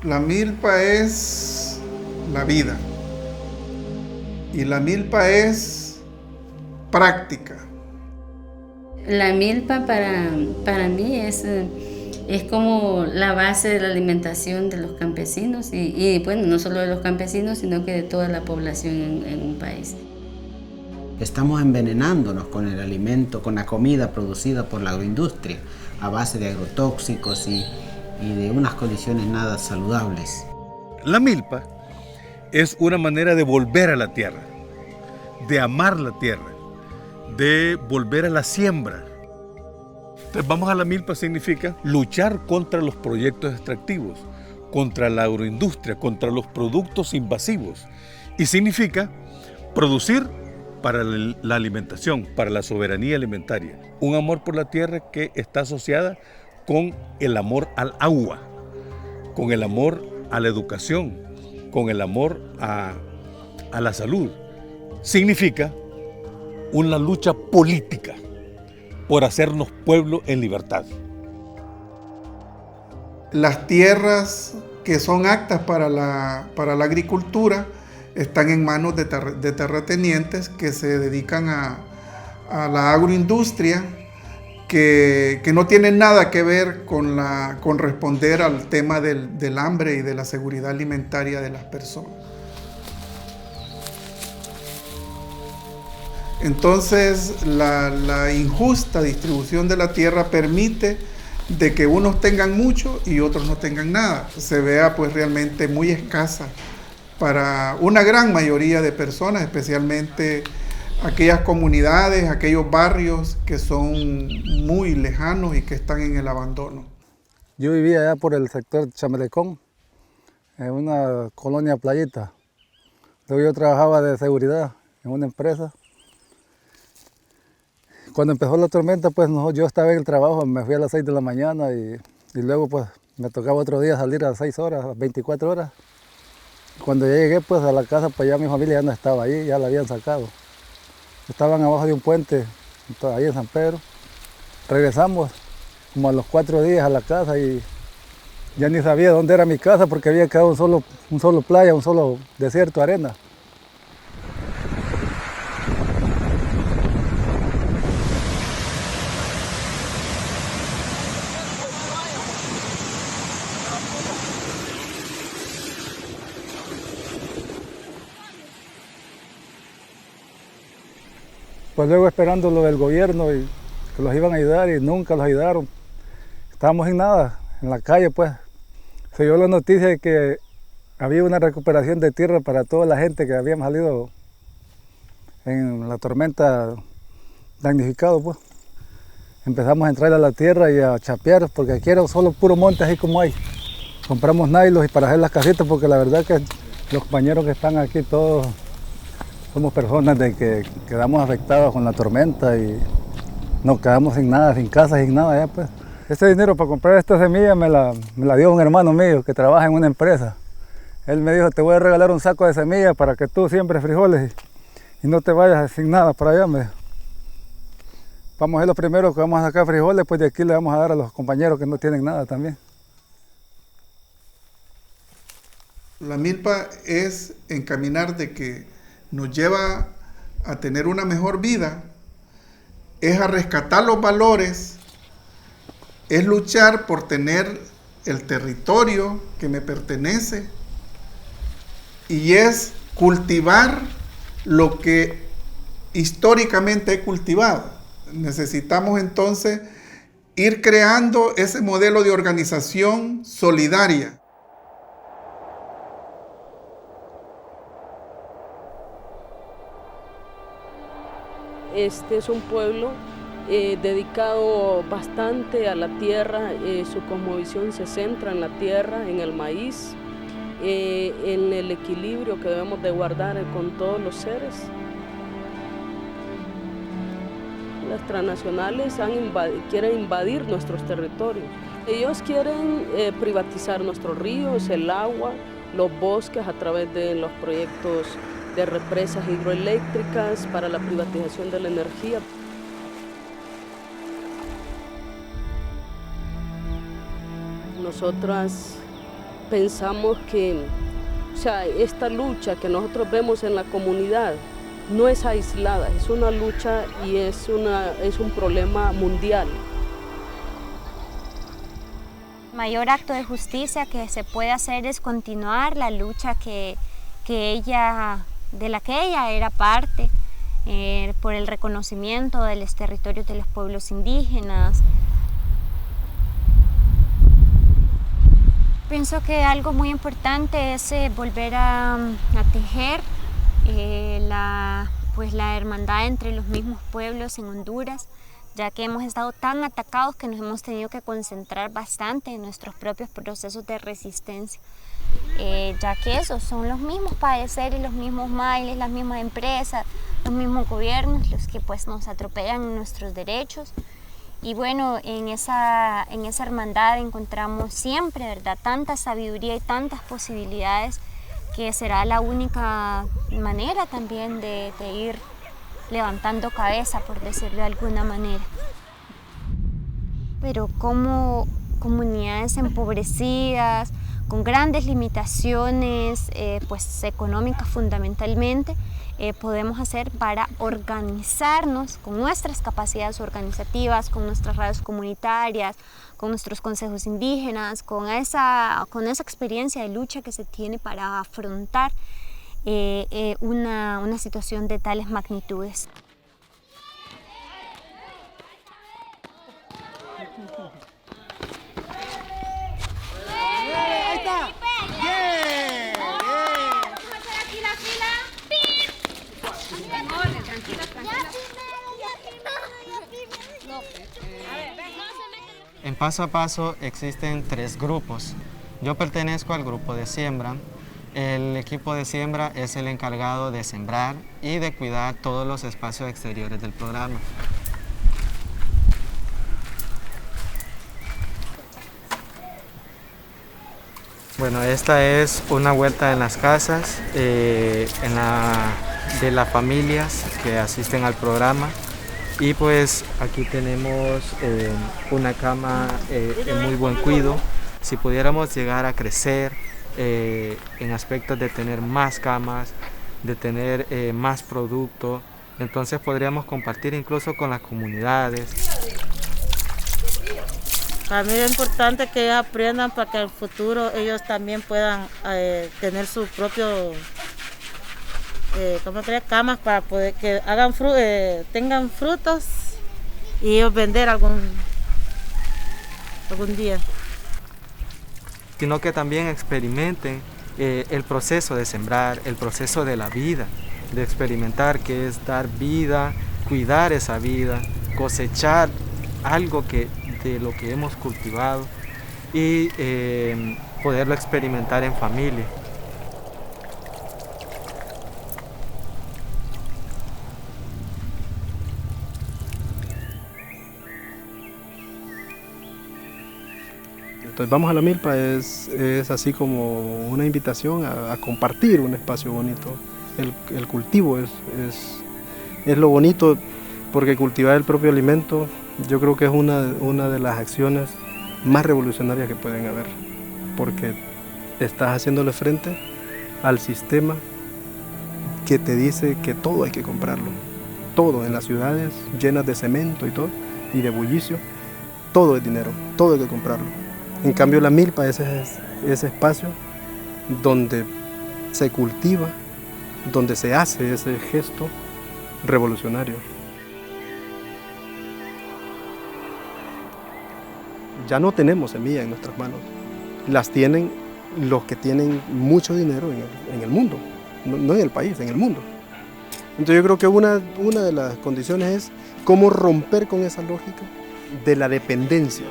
La milpa es la vida y la milpa es práctica. La milpa para mí es como la base de la alimentación de los campesinos y bueno, no solo de los campesinos, sino que de toda la población en un país. Estamos envenenándonos con el alimento, con la comida producida por la agroindustria, a base de agrotóxicos y de unas condiciones nada saludables. La milpa es una manera de volver a la tierra, de amar la tierra, de volver a la siembra. Entonces, vamos a la milpa significa luchar contra los proyectos extractivos, contra la agroindustria, contra los productos invasivos. Y significa producir para la alimentación, para la soberanía alimentaria. Un amor por la tierra que está asociada con el amor al agua, con el amor a la educación, con el amor a la salud. Significa una lucha política por hacernos pueblo en libertad. Las tierras que son aptas para la agricultura están en manos de terratenientes que se dedican a la agroindustria, que no tienen nada que ver con responder al tema del hambre y de la seguridad alimentaria de las personas. Entonces, la injusta distribución de la tierra permite de que unos tengan mucho y otros no tengan nada. Se vea pues realmente muy escasa para una gran mayoría de personas, especialmente aquellas comunidades, aquellos barrios que son muy lejanos y que están en el abandono. Yo vivía allá por el sector Chamelecón, en una colonia playita. Luego yo trabajaba de seguridad en una empresa. Cuando empezó la tormenta, pues yo estaba en el trabajo, me fui a las 6 de la mañana y luego pues me tocaba otro día salir a las 6 horas, a las 24 horas. Cuando ya llegué pues a la casa, pues ya mi familia ya no estaba ahí, ya la habían sacado. Estaban abajo de un puente, ahí en San Pedro. Regresamos como a los 4 días a la casa y ya ni sabía dónde era mi casa porque había quedado un solo playa, un solo desierto, arena. Pues luego esperando lo del gobierno y que los iban a ayudar y nunca los ayudaron. Estábamos en nada, en la calle pues. Se dio la noticia de que había una recuperación de tierra para toda la gente que habíamos salido en la tormenta damnificado pues. Empezamos a entrar a la tierra y a chapear porque aquí era solo puro monte así como hay. Compramos nailos y para hacer las casitas porque la verdad que los compañeros que están aquí todos somos personas de que quedamos afectados con la tormenta y nos quedamos sin nada, sin casa, sin nada ya pues. Este dinero para comprar esta semilla me la dio un hermano mío que trabaja en una empresa. Él me dijo, te voy a regalar un saco de semillas para que tú siembres frijoles y no te vayas sin nada para allá, me dijo. Vamos a ser los primeros que vamos a sacar frijoles, pues de aquí le vamos a dar a los compañeros que no tienen nada también. La milpa es encaminar de que nos lleva a tener una mejor vida, es a rescatar los valores, es luchar por tener el territorio que me pertenece y es cultivar lo que históricamente he cultivado. Necesitamos entonces ir creando ese modelo de organización solidaria. Este es un pueblo dedicado bastante a la tierra, su cosmovisión se centra en la tierra, en el maíz, en el equilibrio que debemos de guardar con todos los seres. Las transnacionales quieren invadir nuestros territorios. Ellos quieren privatizar nuestros ríos, el agua, los bosques a través de los proyectos de represas hidroeléctricas para la privatización de la energía. Nosotras pensamos que, o sea, esta lucha que nosotros vemos en la comunidad no es aislada, es una lucha y es un problema mundial. El mayor acto de justicia que se puede hacer es continuar la lucha de la que ella era parte, por el reconocimiento de los territorios de los pueblos indígenas. Pienso que algo muy importante es volver a tejer la hermandad entre los mismos pueblos en Honduras, ya que hemos estado tan atacados que nos hemos tenido que concentrar bastante en nuestros propios procesos de resistencia, ya que esos son los mismos padeceres, los mismos males, las mismas empresas, los mismos gobiernos los que pues nos atropellan en nuestros derechos. Y bueno, en esa hermandad encontramos siempre, ¿verdad?, tanta sabiduría y tantas posibilidades que será la única manera también de ir levantando cabeza, por decirlo de alguna manera. Pero como comunidades empobrecidas, con grandes limitaciones pues económicas fundamentalmente, podemos hacer para organizarnos con nuestras capacidades organizativas, con nuestras radios comunitarias, con nuestros consejos indígenas, con esa experiencia de lucha que se tiene para afrontar una situación de tales magnitudes. Ahí está. Bien. Aquí la fila. En Paso a Paso existen 3 grupos. Yo pertenezco al grupo de siembra. El equipo de siembra es el encargado de sembrar y de cuidar todos los espacios exteriores del programa. Bueno, esta es una vuelta en las casas de las familias que asisten al programa. Y pues aquí tenemos una cama en muy buen cuidado. Si pudiéramos llegar a crecer en aspectos de tener más camas, de tener más producto, entonces podríamos compartir incluso con las comunidades. Para mí es importante que ellos aprendan para que en el futuro ellos también puedan tener su propio camas para poder que hagan tengan frutos y ellos vender algún día. Sino que también experimenten el proceso de sembrar, el proceso de la vida, de experimentar qué es dar vida, cuidar esa vida, cosechar algo de lo que hemos cultivado y poderlo experimentar en familia. Entonces Vamos a la Milpa es así como una invitación a compartir un espacio bonito. El cultivo es lo bonito, porque cultivar el propio alimento yo creo que es una de las acciones más revolucionarias que pueden haber, porque estás haciéndole frente al sistema que te dice que todo hay que comprarlo. Todo en las ciudades llenas de cemento y todo, y de bullicio, todo es dinero, todo hay que comprarlo. En cambio la milpa es ese espacio donde se cultiva, donde se hace ese gesto revolucionario. Ya no tenemos semilla en nuestras manos, las tienen los que tienen mucho dinero en el mundo, no en el país, en el mundo. Entonces yo creo que una de las condiciones es cómo romper con esa lógica de la dependencia.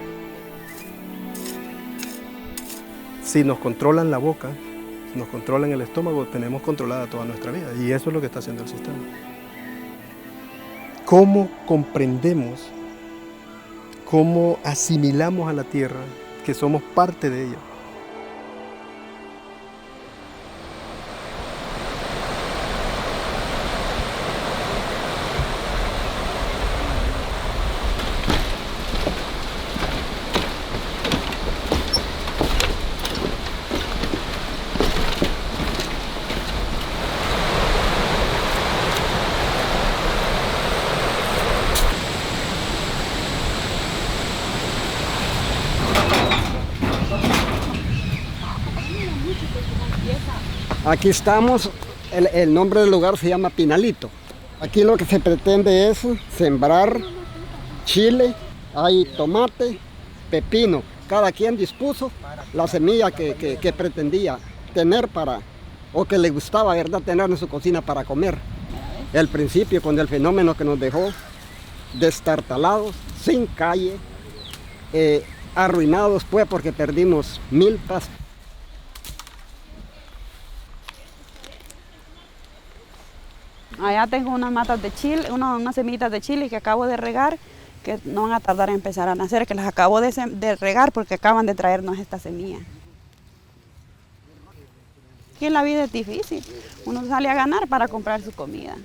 Si nos controlan la boca, si nos controlan el estómago, tenemos controlada toda nuestra vida, y eso es lo que está haciendo el sistema. ¿Cómo comprendemos, cómo asimilamos a la tierra, que somos parte de ella? Aquí estamos, el nombre del lugar se llama Pinalito. Aquí lo que se pretende es sembrar chile, hay tomate, pepino. Cada quien dispuso la semilla que pretendía tener o que le gustaba, ¿verdad?, tener en su cocina para comer. El principio con el fenómeno que nos dejó destartalados, sin calle, arruinados pues porque perdimos milpas. Allá tengo unas matas de chile, unas semillitas de chile que acabo de regar, que no van a tardar en empezar a nacer, que las acabo de regar porque acaban de traernos esta semilla. Aquí la vida es difícil, uno sale a ganar para comprar su comida,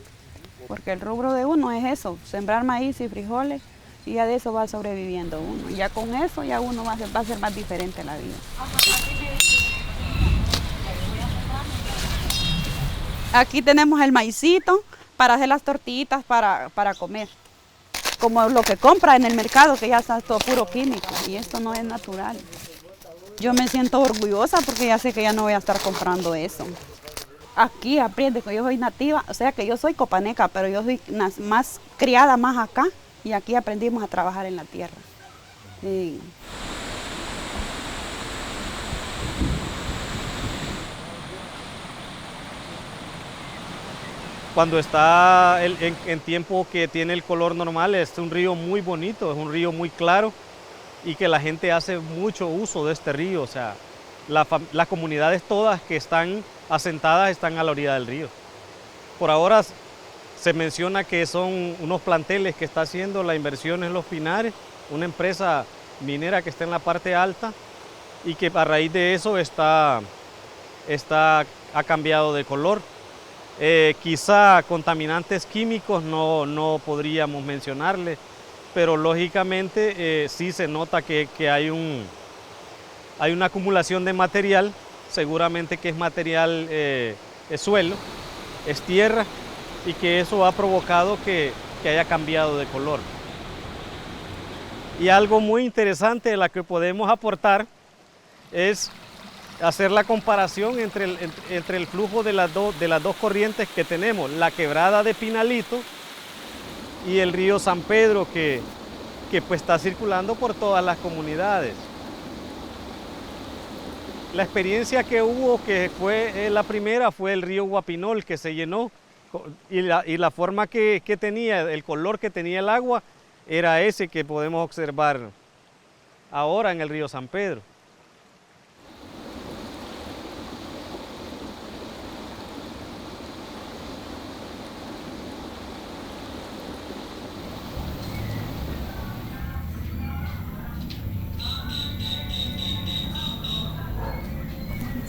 porque el rubro de uno es eso, sembrar maíz y frijoles, y ya de eso va sobreviviendo uno. Ya con eso ya uno va a ser más diferente la vida. Aquí tenemos el maicito para hacer las tortillitas para comer. Como lo que compra en el mercado, que ya está todo puro químico, y esto no es natural. Yo me siento orgullosa porque ya sé que ya no voy a estar comprando eso. Aquí aprende que yo soy nativa, o sea que yo soy copaneca, pero yo soy más criada más acá, y aquí aprendimos a trabajar en la tierra. Sí. Cuando está en tiempo que tiene el color normal, es un río muy bonito, es un río muy claro y que la gente hace mucho uso de este río. O sea, las comunidades todas que están asentadas están a la orilla del río. Por ahora se menciona que son unos planteles que está haciendo la inversión en Los Pinares, una empresa minera que está en la parte alta y que a raíz de eso ha cambiado de color. Quizá contaminantes químicos no podríamos mencionarle, pero lógicamente sí se nota que hay una acumulación de material, seguramente que es material, es suelo, es tierra, y que eso ha provocado que haya cambiado de color. Y algo muy interesante de la que podemos aportar es hacer la comparación entre el flujo de las dos corrientes que tenemos, la quebrada de Pinalito y el río San Pedro que pues está circulando por todas las comunidades. La experiencia que hubo, que fue la primera, fue el río Guapinol, que se llenó, y la forma que tenía, el color que tenía el agua, era ese que podemos observar ahora en el río San Pedro.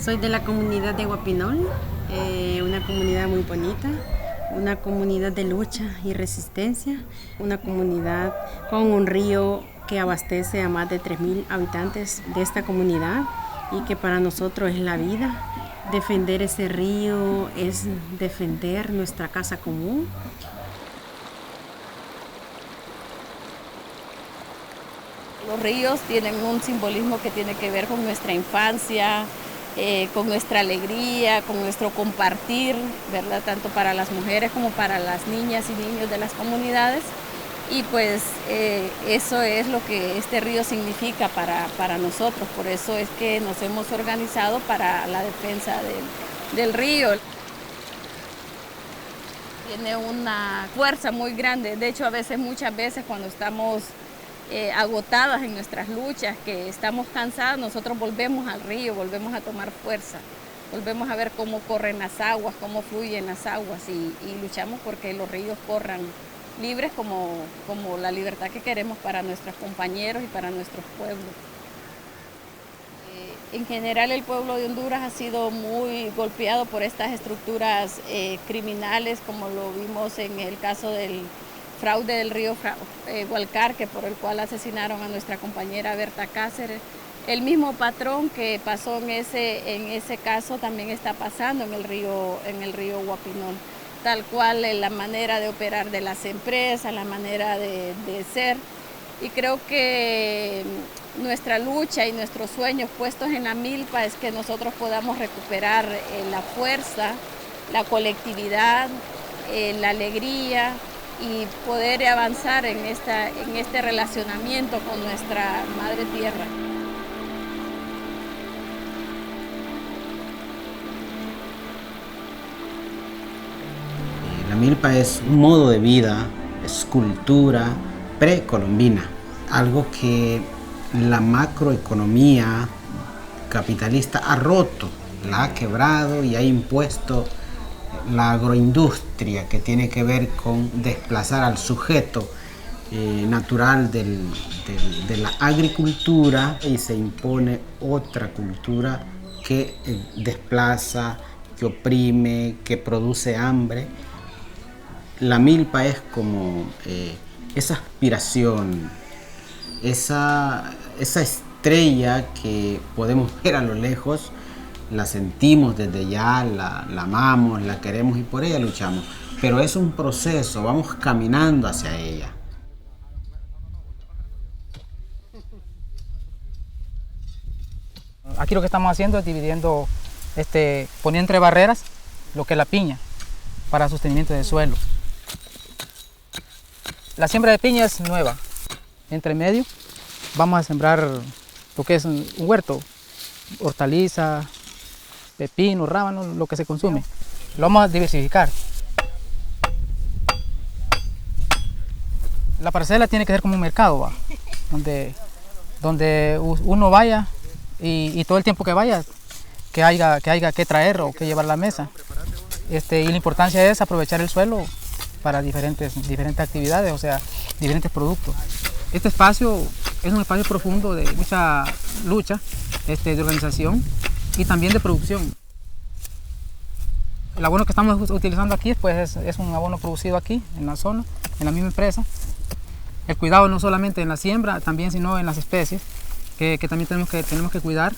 Soy de la comunidad de Guapinol, una comunidad muy bonita, una comunidad de lucha y resistencia, una comunidad con un río que abastece a más de 3.000 habitantes de esta comunidad y que para nosotros es la vida. Defender ese río es defender nuestra casa común. Los ríos tienen un simbolismo que tiene que ver con nuestra infancia, con nuestra alegría, con nuestro compartir, ¿verdad? Tanto para las mujeres como para las niñas y niños de las comunidades. Y pues eso es lo que este río significa para nosotros. Por eso es que nos hemos organizado para la defensa del río. Tiene una fuerza muy grande. De hecho, muchas veces cuando estamos agotadas en nuestras luchas, que estamos cansadas, nosotros volvemos al río, volvemos a tomar fuerza, volvemos a ver cómo corren las aguas, cómo fluyen las aguas y luchamos porque los ríos corran libres como la libertad que queremos para nuestros compañeros y para nuestros pueblos. En general el pueblo de Honduras ha sido muy golpeado por estas estructuras criminales, como lo vimos en el caso del fraude del río Hualcarque, por el cual asesinaron a nuestra compañera Berta Cáceres. El mismo patrón que pasó en ese caso también está pasando en el río Guapinol. Tal cual la manera de operar de las empresas, la manera de ser, Y creo que nuestra lucha y nuestros sueños puestos en la milpa es que nosotros podamos recuperar la fuerza, la colectividad, la alegría y poder avanzar en este relacionamiento con nuestra madre tierra. La milpa es un modo de vida, es cultura precolombina, algo que la macroeconomía capitalista ha roto, la ha quebrado y ha impuesto la agroindustria, que tiene que ver con desplazar al sujeto natural de la agricultura, y se impone otra cultura que desplaza, que oprime, que produce hambre. La milpa es como esa aspiración, esa estrella que podemos ver a lo lejos, la sentimos desde ya, la amamos, la queremos y por ella luchamos. Pero es un proceso, vamos caminando hacia ella. Aquí lo que estamos haciendo es dividiendo, poniendo entre barreras lo que es la piña para sostenimiento del suelo. La siembra de piña es nueva. Entre medio vamos a sembrar lo que es un huerto, hortaliza, pepino, rábano, lo que se consume. Lo vamos a diversificar. La parcela tiene que ser como un mercado, ¿va? Donde uno vaya y todo el tiempo que vaya, que haya que traer o que llevar a la mesa. Y la importancia es aprovechar el suelo para diferentes actividades, o sea, diferentes productos. Este espacio es un espacio profundo de mucha lucha, de organización y también de producción. El abono que estamos utilizando aquí pues, es un abono producido aquí, en la zona, en la misma empresa. El cuidado no solamente en la siembra, también sino en las especies, que también tenemos que cuidar,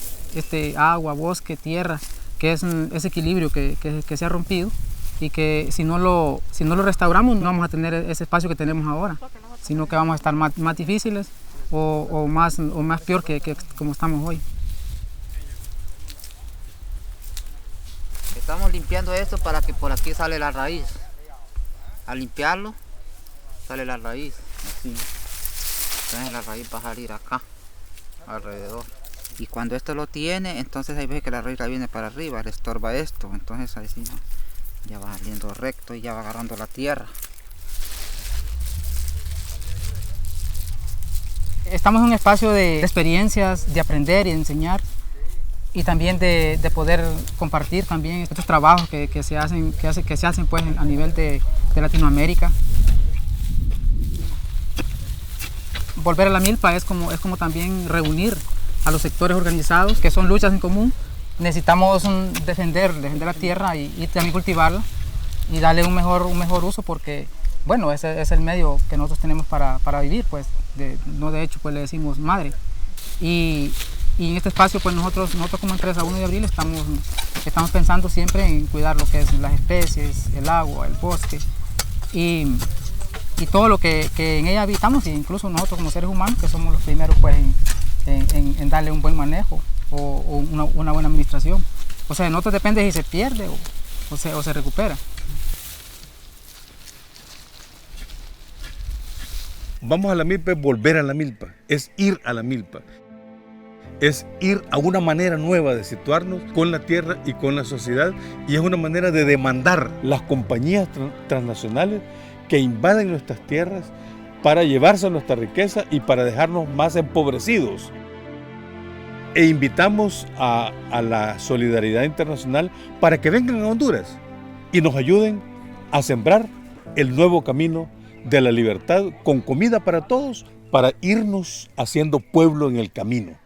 agua, bosque, tierra, que es ese equilibrio que se ha rompido, y que si no lo restauramos no vamos a tener ese espacio que tenemos ahora, sino que vamos a estar más difíciles o más peor que como estamos hoy. Estamos limpiando esto para que por aquí sale la raíz. Al limpiarlo sale la raíz, así. Entonces la raíz va a salir acá, alrededor. Y cuando esto lo tiene, entonces ahí ves que la raíz la viene para arriba, le estorba esto, entonces ahí sí, ¿no? Ya va saliendo recto y ya va agarrando la tierra. Estamos en un espacio de experiencias, de aprender y de enseñar, y también de poder compartir también estos trabajos que se hacen pues, a nivel de Latinoamérica. Volver a la milpa es como también reunir a los sectores organizados, que son luchas en común. Necesitamos defender la tierra y también cultivarla y darle un mejor uso, porque bueno, ese es el medio que nosotros tenemos para vivir, pues no de hecho pues le decimos madre. Y en este espacio pues nosotros como empresa 1 de abril estamos pensando siempre en cuidar lo que es las especies, el agua, el bosque y todo lo que en ella habitamos, e incluso nosotros como seres humanos, que somos los primeros pues en darle un buen manejo o una buena administración. O sea, de nosotros depende si se pierde o se recupera. Vamos a la milpa es volver a la milpa, es ir a la milpa, es ir a una manera nueva de situarnos con la tierra y con la sociedad, y es una manera de demandar las compañías transnacionales que invaden nuestras tierras para llevarse nuestra riqueza y para dejarnos más empobrecidos. E invitamos a la solidaridad internacional para que vengan a Honduras y nos ayuden a sembrar el nuevo camino de la libertad con comida para todos, para irnos haciendo pueblo en el camino.